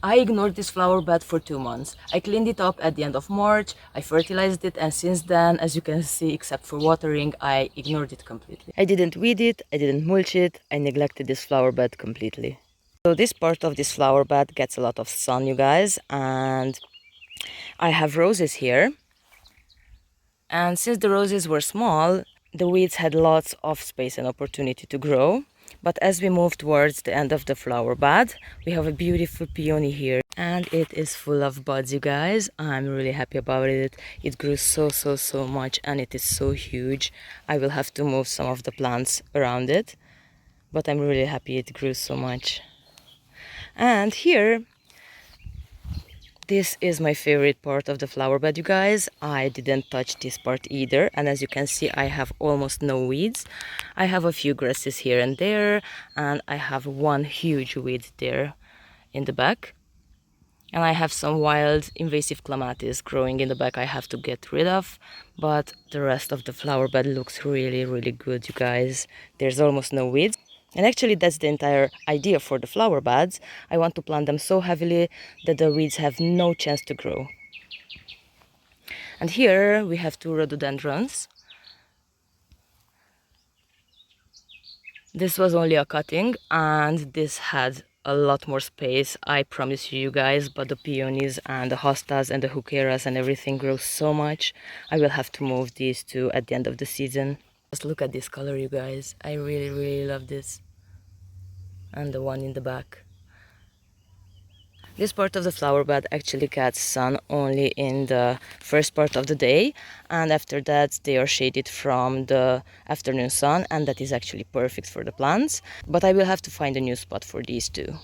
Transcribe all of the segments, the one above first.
I ignored this flower bed for 2 months. I cleaned it up at the end of March, I fertilized it, and since then, as you can see, except for watering, I ignored it completely. I didn't weed it, I didn't mulch it, I neglected this flower bed completely. So this part of this flower bed gets a lot of sun, you guys, and I have roses here. And since the roses were small, the weeds had lots of space and opportunity to grow. But as we move towards the end of the flower bed, we have a beautiful peony here. And it is full of buds, you guys. I'm really happy about it. It grew so much and it is so huge. I will have to move some of the plants around it. But I'm really happy it grew so much. And here, this is my favorite part of the flower bed, you guys. I didn't touch this part either, and as you can see, I have almost no weeds. I have a few grasses here and there, and I have one huge weed there in the back. And I have some wild invasive clematis growing in the back I have to get rid of, but the rest of the flower bed looks really good, you guys. There's almost no weeds. And actually that's the entire idea for the flower beds. I want to plant them so heavily that the weeds have no chance to grow. And here we have two rhododendrons. This was only a cutting and this had a lot more space, I promise you guys, but the peonies and the hostas and the heucheras and everything grow so much. I will have to move these two at the end of the season. Just look at this color, you guys. I really love this. And the one in the back. This part of the flower bed actually gets sun only in the first part of the day, and after that they are shaded from the afternoon sun, and that is actually perfect for the plants. But I will have to find a new spot for these two.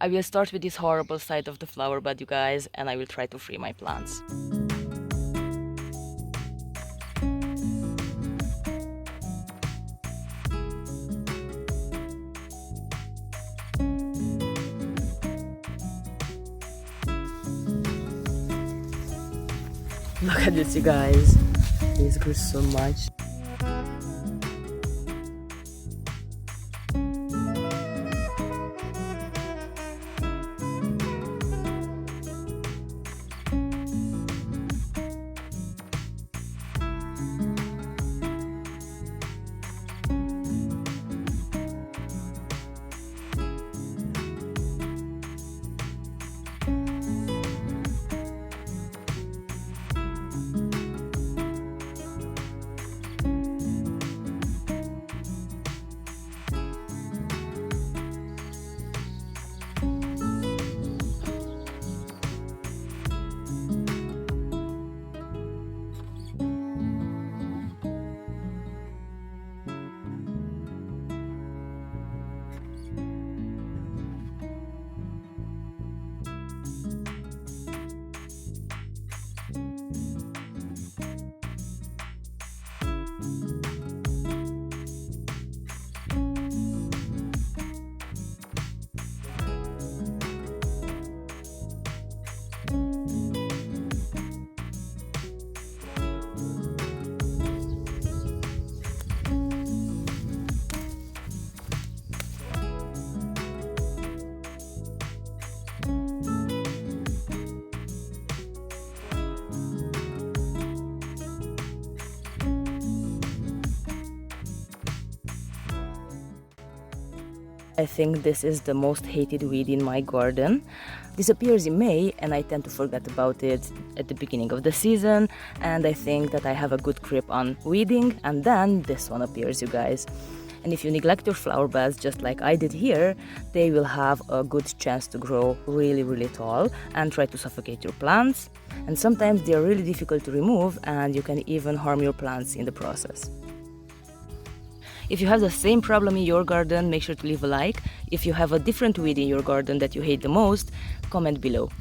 I will start with this horrible side of the flower bed, you guys, and I will try to free my plants. Look at this, you guys. This grew so much. I think this is the most hated weed in my garden. This appears in May and I tend to forget about it at the beginning of the season, and I think that I have a good grip on weeding, and then this one appears, you guys. And if you neglect your flower beds just like I did here, they will have a good chance to grow really tall and try to suffocate your plants. And sometimes they are really difficult to remove and you can even harm your plants in the process. If you have the same problem in your garden, make sure to leave a like. If you have a different weed in your garden that you hate the most, comment below.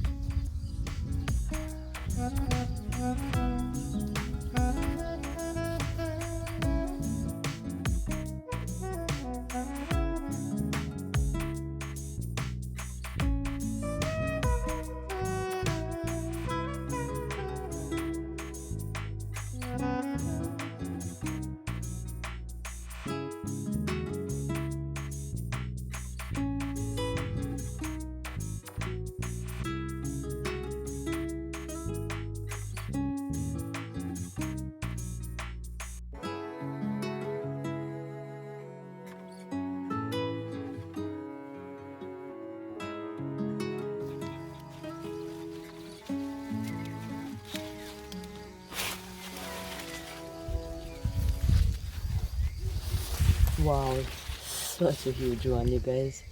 Wow, such a huge one, you guys.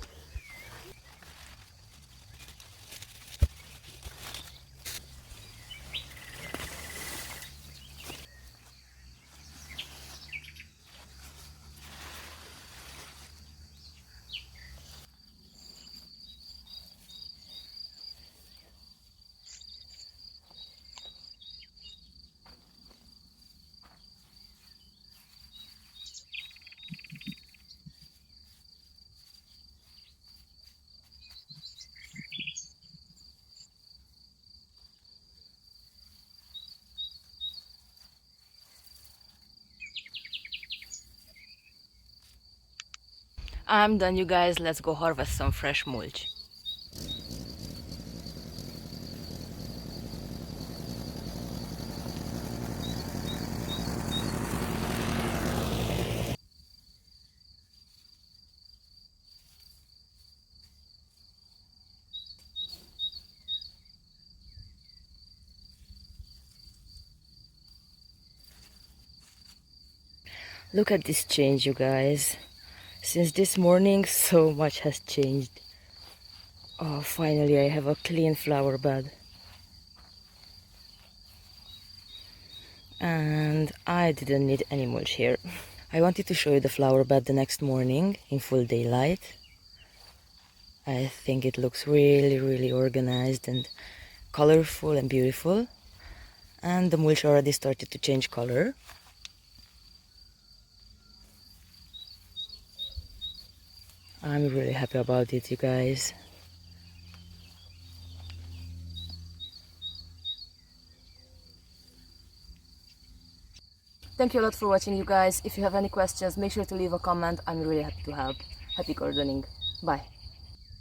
I'm done, you guys. Let's go harvest some fresh mulch. Look at this change, you guys. Since this morning, so much has changed. Oh, finally, I have a clean flower bed. And I didn't need any mulch here. I wanted to show you the flower bed the next morning in full daylight. I think it looks really, really organized and colorful and beautiful. And the mulch already started to change color. I'm really happy about it, you guys. Thank you a lot for watching, you guys. If you have any questions, make sure to leave a comment. I'm really happy to help. Happy gardening. Bye.